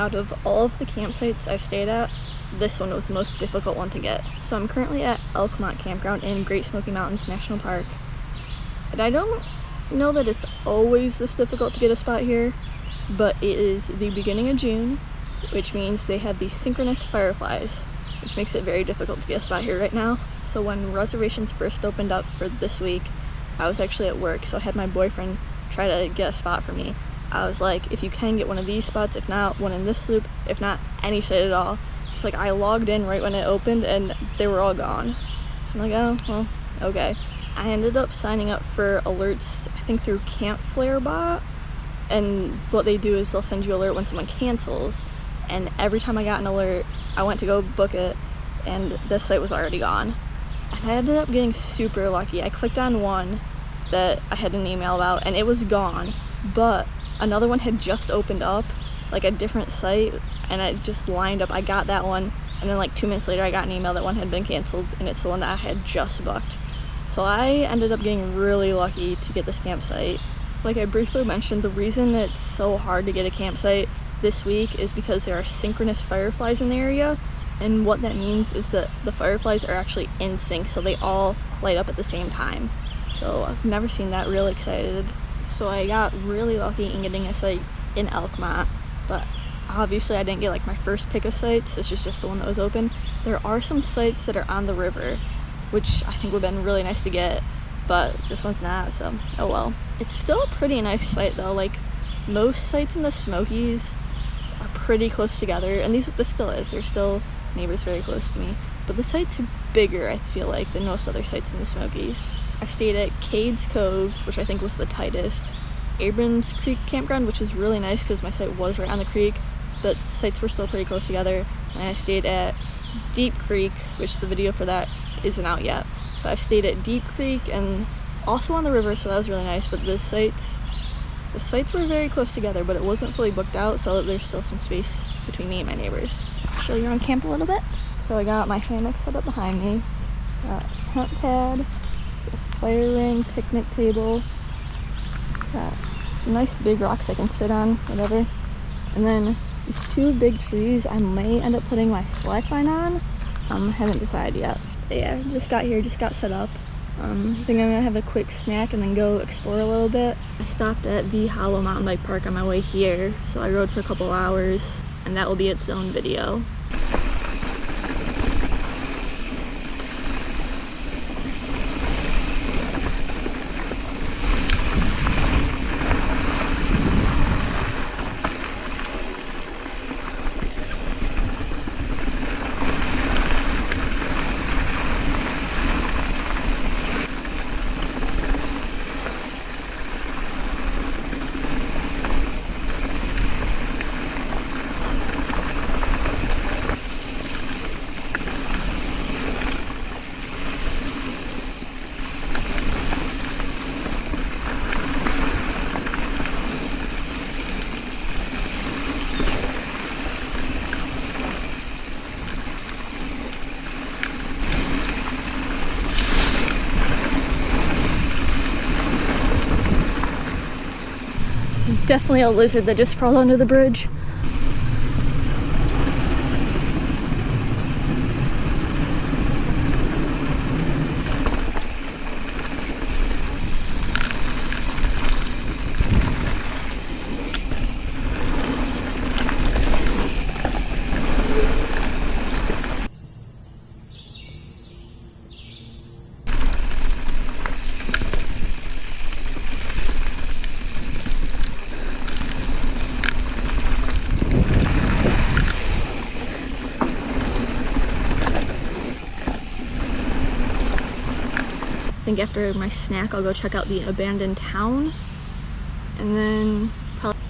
Out of all of the campsites I've stayed at, this one was the most difficult one to get. So I'm currently at Elkmont Campground in Great Smoky Mountains National Park. And I don't know that it's always this difficult to get a spot here, but it is the beginning of June, which means they have these synchronous fireflies, which makes it very difficult to get a spot here right now. So when reservations first opened up for this week, I was actually at work, so I had my boyfriend try to get a spot for me. I was like, if you can get one of these spots, if not, one in this loop, if not, any site at all. He's like, I logged in right when it opened and they were all gone. So I'm like, oh, well, okay. I ended up signing up for alerts, I think through Campflare bot, and what they do is they'll send you an alert when someone cancels, and every time I got an alert, I went to go book it, and the site was already gone. And I ended up getting super lucky. I clicked on one that I had an email about, and it was gone, but another one had just opened up, like a different site, and it just lined up. I got that one, and then like 2 minutes later I got an email that one had been canceled, and it's the one that I had just booked. So I ended up getting really lucky to get this campsite. Like I briefly mentioned, the reason that it's so hard to get a campsite this week is because there are synchronous fireflies in the area, and what that means is that the fireflies are actually in sync, so they all light up at the same time. So I've never seen that. Really excited. So I got really lucky in getting a site in Elkmont, but obviously I didn't get like my first pick of sites. This is just the one that was open. There are some sites that are on the river, which I think would have been really nice to get, but this one's not, so oh well. It's still a pretty nice site though. Like most sites in the Smokies are pretty close together, and this still is. There's still neighbors very close to me, but the site's bigger, I feel like, than most other sites in the Smokies. I stayed at Cades Cove, which I think was the tightest, Abrams Creek Campground, which was really nice because my site was right on the creek, but sites were still pretty close together. And I stayed at Deep Creek, which the video for that isn't out yet, but I stayed at Deep Creek and also on the river, so that was really nice. But the sites were very close together, but it wasn't fully booked out, so there's still some space between me and my neighbors. I'll show you around camp a little bit. So I got my hammock set up behind me, got a tent pad, a fire ring, picnic table, got some nice big rocks I can sit on, whatever. And then these two big trees I may end up putting my slack line on. Haven't decided yet. But yeah, just got here, just got set up. I think I'm gonna have a quick snack and then go explore a little bit. I stopped at Vee Hollow mountain bike park on my way here, so I rode for a couple hours, and that will be its own video. Definitely a lizard that just crawled under the bridge. I think after my snack I'll go check out the abandoned town, and then probably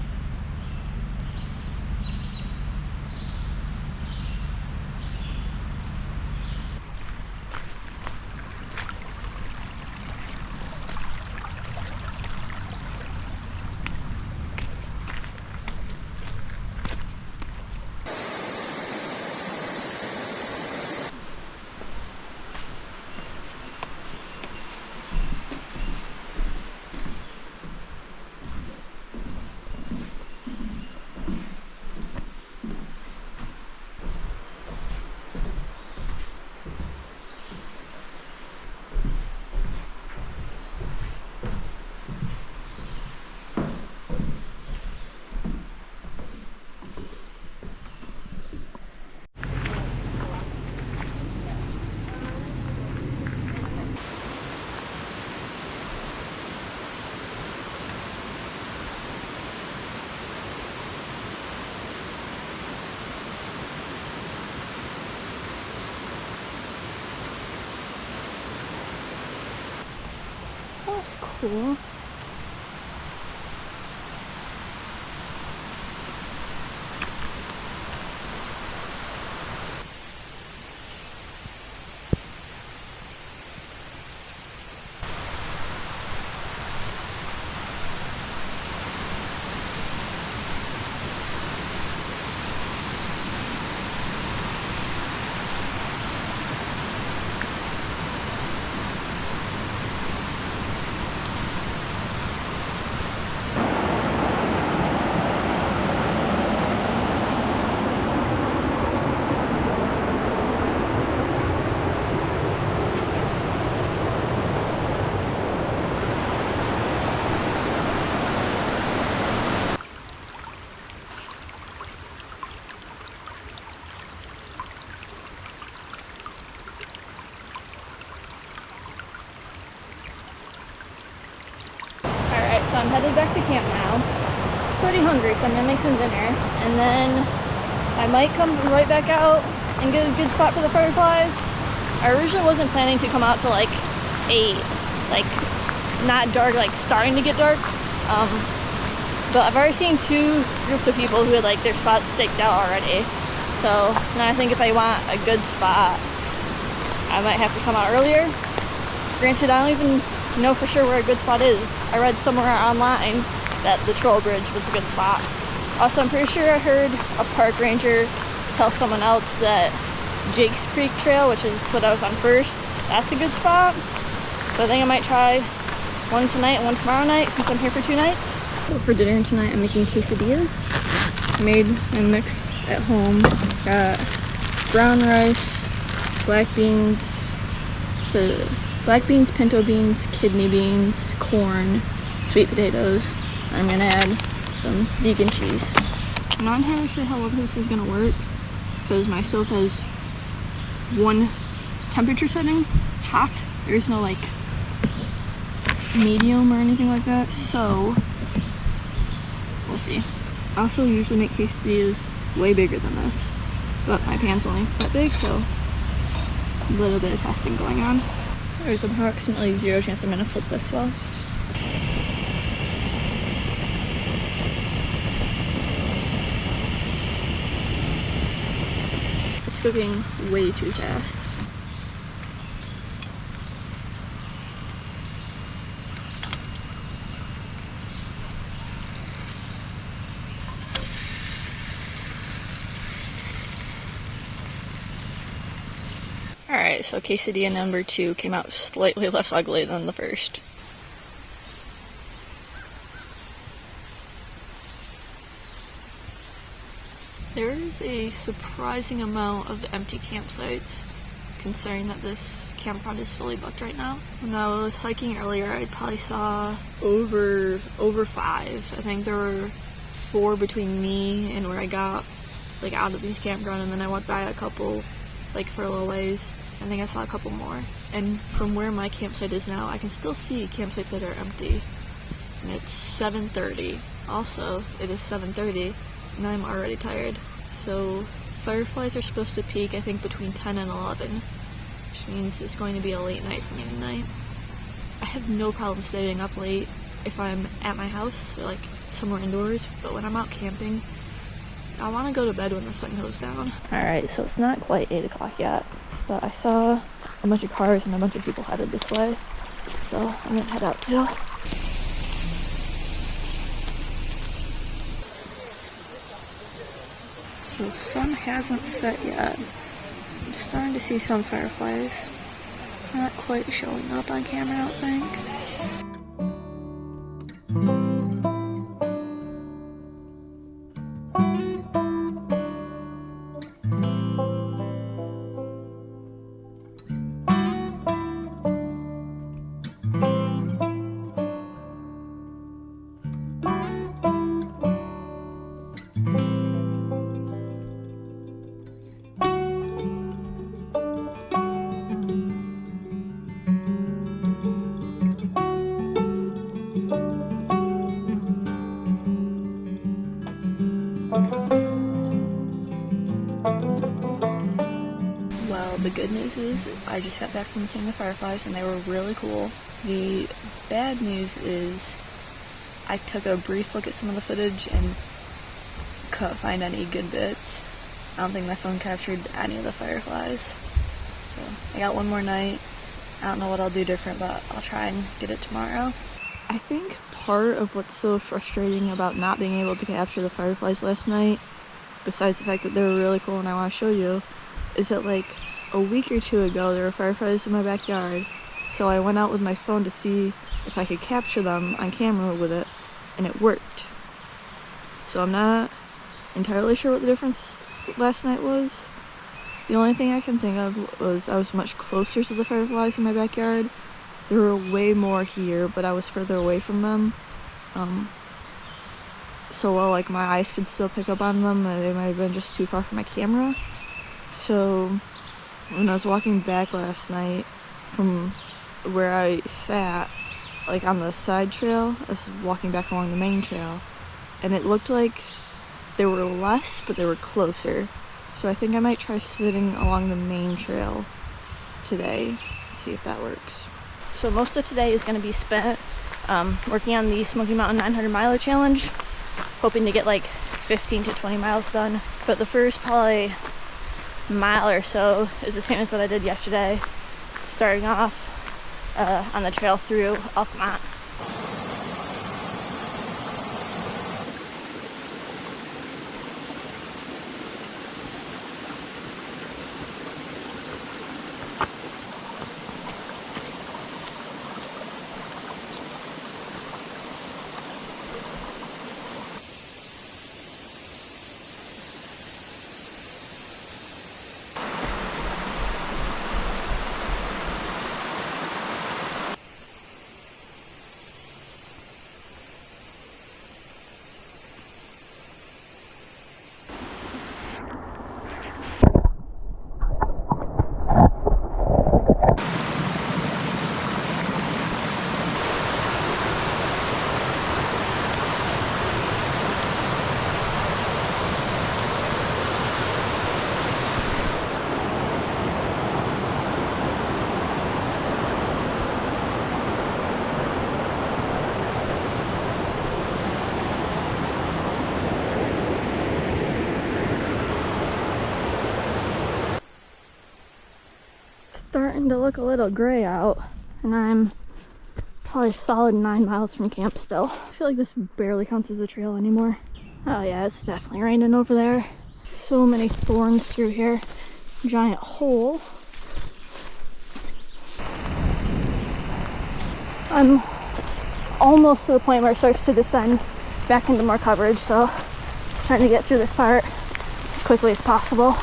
looks cool. So I'm headed back to camp now. Pretty hungry, so I'm gonna make some dinner. And then I might come right back out and get a good spot for the fireflies. I originally wasn't planning to come out till like 8, like not dark, like starting to get dark. But I've already seen 2 groups of people who had like their spots staked out already. So now I think if I want a good spot, I might have to come out earlier. Granted, I don't even know for sure where a good spot is. I read somewhere online that the Troll Bridge was a good spot. Also, I'm pretty sure I heard a park ranger tell someone else that Jake's Creek Trail, which is what I was on first, that's a good spot. So I think I might try one tonight and one tomorrow night since I'm here for 2 nights. So for dinner tonight, I'm making quesadillas. I made my mix at home. Got brown rice, black beans, black beans, pinto beans, kidney beans, corn, sweet potatoes. I'm gonna add some vegan cheese. I'm not entirely sure how well this is gonna work because my stove has one temperature setting, hot. There's no like medium or anything like that, so we'll see. I also usually make quesadillas way bigger than this, but my pan's only that big, so a little bit of testing going on. There's approximately 0 chance I'm gonna flip this well. It's cooking way too fast. Alright, so quesadilla number 2 came out slightly less ugly than the first. There is a surprising amount of empty campsites, considering that this campground is fully booked right now. When I was hiking earlier, I probably saw over 5. I think there were 4 between me and where I got like out of the campground, and then I went by a couple like for a little ways. I think I saw a couple more. And from where my campsite is now, I can still see campsites that are empty. And it's 7:30. Also, it is 7:30, and I'm already tired. So, fireflies are supposed to peak, I think, between 10 and 11, which means it's going to be a late night for me tonight. I have no problem staying up late if I'm at my house, or like somewhere indoors, but when I'm out camping, I want to go to bed when the sun goes down. Alright, so it's not quite 8 o'clock yet, but I saw a bunch of cars and a bunch of people headed this way, so I'm gonna head out too. So the sun hasn't set yet. I'm starting to see some fireflies. Not quite showing up on camera, I don't think. Well, the good news is I just got back from seeing the fireflies and they were really cool. The bad news is I took a brief look at some of the footage and couldn't find any good bits. I don't think my phone captured any of the fireflies. So I got one more night. I don't know what I'll do different, but I'll try and get it tomorrow. I think part of what's so frustrating about not being able to capture the fireflies last night, besides the fact that they were really cool and I want to show you, is that like a week or two ago there were fireflies in my backyard. So I went out with my phone to see if I could capture them on camera with it, and it worked. So I'm not entirely sure what the difference last night was. The only thing I can think of was I was much closer to the fireflies in my backyard. There were way more here, but I was further away from them. So while like my eyes could still pick up on them, they might have been just too far from my camera. So when I was walking back last night from where I sat, like on the side trail, I was walking back along the main trail, and it looked like there were less, but they were closer. So I think I might try sitting along the main trail today, see if that works. So most of today is going to be spent working on the Smoky Mountain 900 miler challenge, hoping to get like 15 to 20 miles done. But the first probably mile or so is the same as what I did yesterday, starting off on the trail through Elkmont. Starting to look a little gray out, and I'm probably a solid 9 miles from camp still. I feel like this barely counts as a trail anymore. Oh yeah, it's definitely raining over there. So many thorns through here. Giant hole. I'm almost to the point where it starts to descend back into more coverage, so just trying to get through this part as quickly as possible.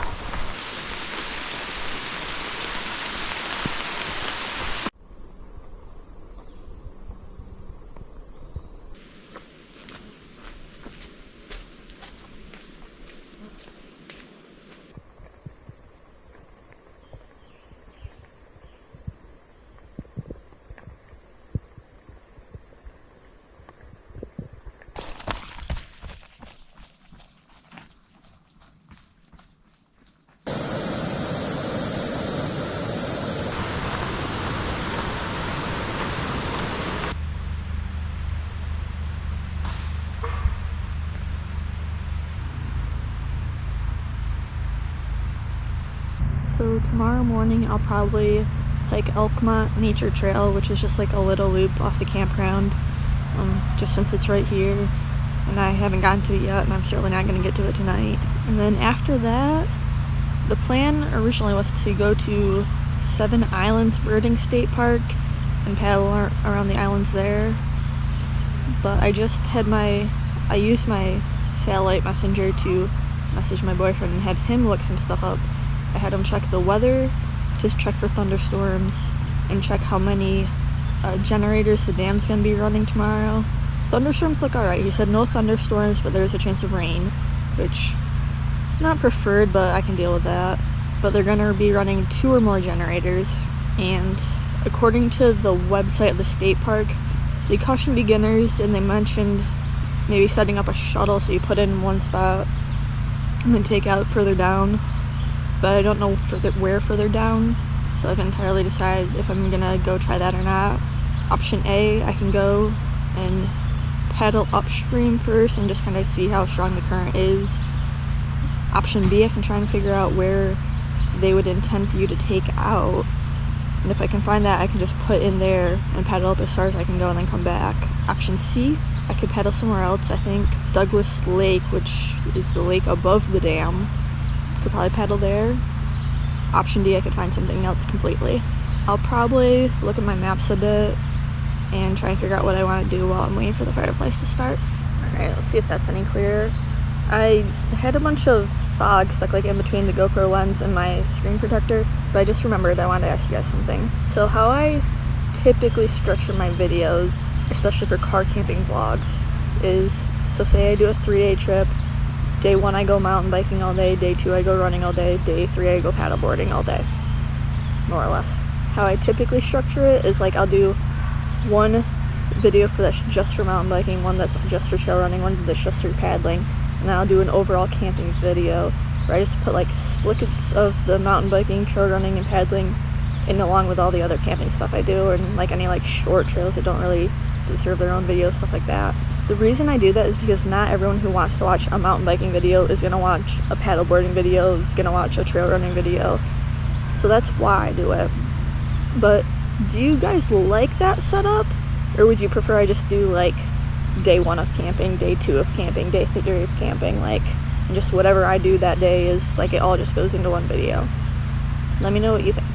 So tomorrow morning I'll probably hike Elkmont Nature Trail, which is just like a little loop off the campground, just since it's right here and I haven't gotten to it yet, and I'm certainly not going to get to it tonight. And then after that, the plan originally was to go to Seven Islands Birding State Park and paddle around the islands there, but I used my satellite messenger to message my boyfriend and had him look some stuff up. I had him check the weather, to check for thunderstorms, and check how many generators the dam's gonna be running tomorrow. Thunderstorms look alright. He said no thunderstorms, but there's a chance of rain, which not preferred, but I can deal with that. But they're gonna be running 2 or more generators, and according to the website of the state park, they caution beginners, and they mentioned maybe setting up a shuttle so you put in one spot and then take out further down. But I don't know where further down, so I've entirely decided if I'm gonna go try that or not. Option A, I can go and paddle upstream first and just kind of see how strong the current is. Option B, I can try and figure out where they would intend for you to take out. And if I can find that, I can just put in there and paddle up as far as I can go and then come back. Option C, I could paddle somewhere else. I think Douglas Lake, which is the lake above the dam, could probably paddle there. Option D, I could find something else completely. I'll probably look at my maps a bit and try and figure out what I want to do while I'm waiting for the Fireflies to start. Alright, let's see if that's any clearer. I had a bunch of fog stuck like in between the GoPro lens and my screen protector, but I just remembered I wanted to ask you guys something. So how I typically structure my videos, especially for car camping vlogs, is, so say I do a 3-day trip. Day 1 I go mountain biking all day, day 2 I go running all day, day 3 I go paddleboarding all day, more or less. How I typically structure it is like I'll do one video that's just for mountain biking, one that's just for trail running, one that's just for paddling, and then I'll do an overall camping video where I just put like snippets of the mountain biking, trail running, and paddling in along with all the other camping stuff I do, and like any like short trails that don't really deserve their own videos, stuff like that. The reason I do that is because not everyone who wants to watch a mountain biking video is going to watch a paddleboarding video, is going to watch a trail running video. So that's why I do it. But do you guys like that setup? Or would you prefer I just do like day 1 of camping, day 2 of camping, day 3 of camping, like, and just whatever I do that day is like it all just goes into one video? Let me know what you think.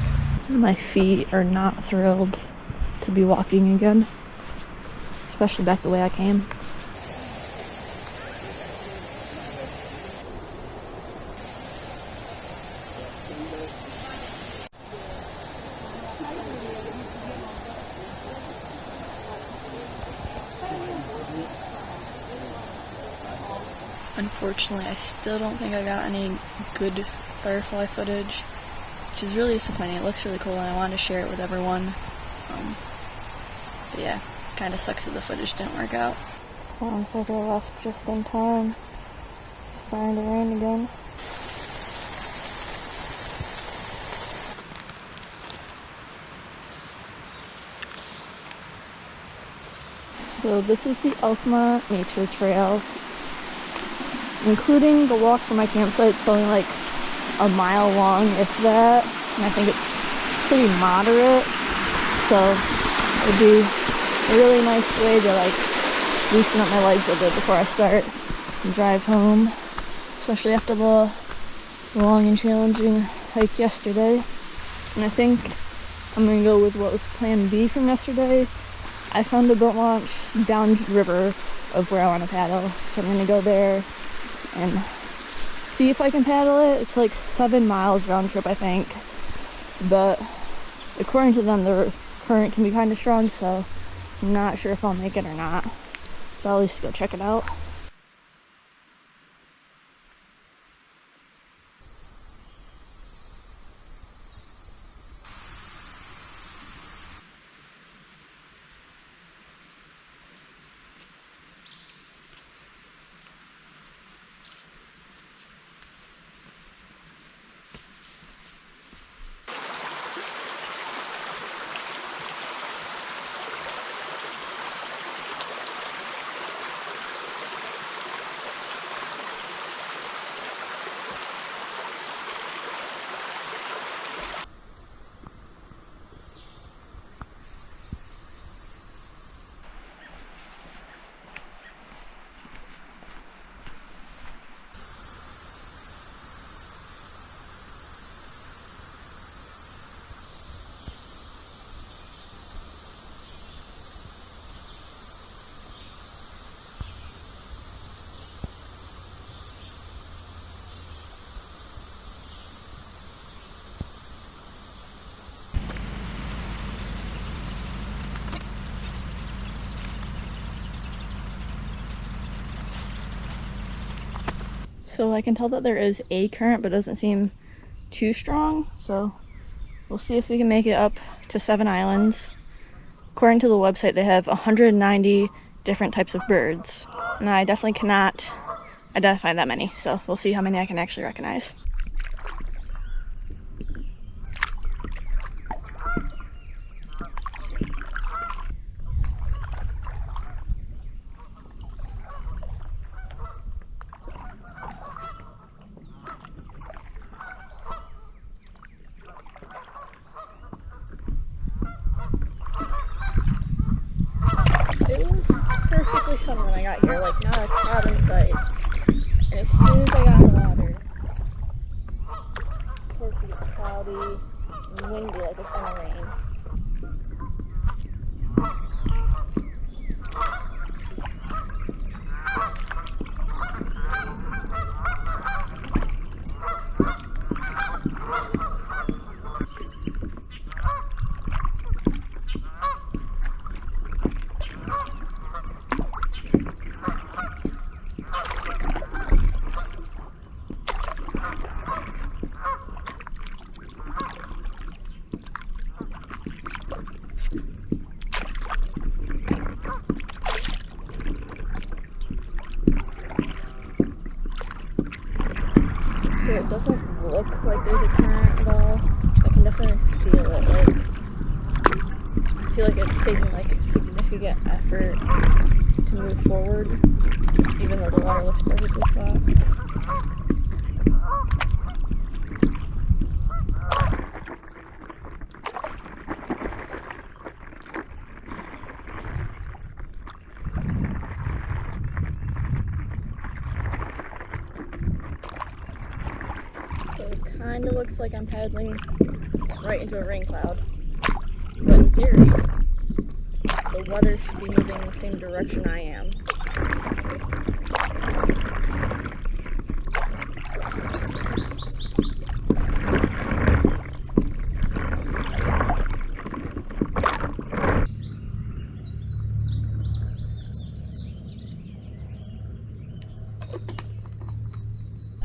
My feet are not thrilled to be walking again, especially back the way I came. Unfortunately, I still don't think I got any good firefly footage, which is really disappointing. It looks really cool and I wanted to share it with everyone. But yeah, kind of sucks that the footage didn't work out. Sounds like I left just in time. It's starting to rain again. So this is the Elkmont Nature Trail. Including the walk from my campsite, it's only like a mile long, if that, and I think it's pretty moderate, so it would be a really nice way to like loosen up my legs a bit before I start and drive home, especially after the long and challenging hike yesterday. And I think I'm going to go with what was plan B from yesterday. I found a boat launch downriver of where I want to paddle, so I'm going to go there and see if I can paddle it. It's like 7 miles round trip, I think, but according to them the current can be kind of strong, so I'm not sure if I'll make it or not, but I'll at least go check it out. So I can tell that there is a current, but it doesn't seem too strong. So we'll see if we can make it up to 7 islands. According to the website, they have 190 different types of birds. And I definitely cannot identify that many. So we'll see how many I can actually recognize. sun when I got here, like not a cloud in sight. And as soon as I got in the water, of course it gets cloudy and windy like it's gonna rain. So it doesn't look like there's a current at all. I can definitely feel it. Like, I feel like it's taking like a significant effort to move forward, even though the water looks perfectly flat. So it kind of looks like I'm paddling right into a rain cloud. But in theory, the weather should be moving in the same direction I am.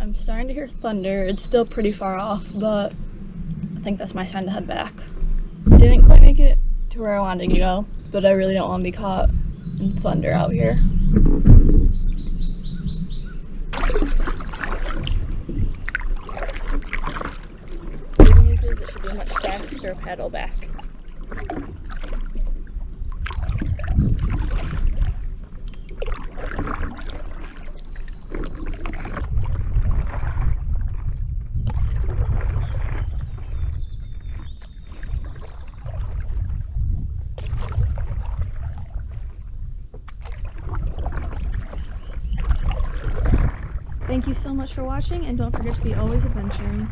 I'm starting to hear thunder. It's still pretty far off, but I think that's my sign to head back. Didn't quite make it to where I wanted to go, but I really don't want to be caught in thunder out here. Good news is it should be much faster paddle back. Thank you so much for watching, and don't forget to be always adventuring.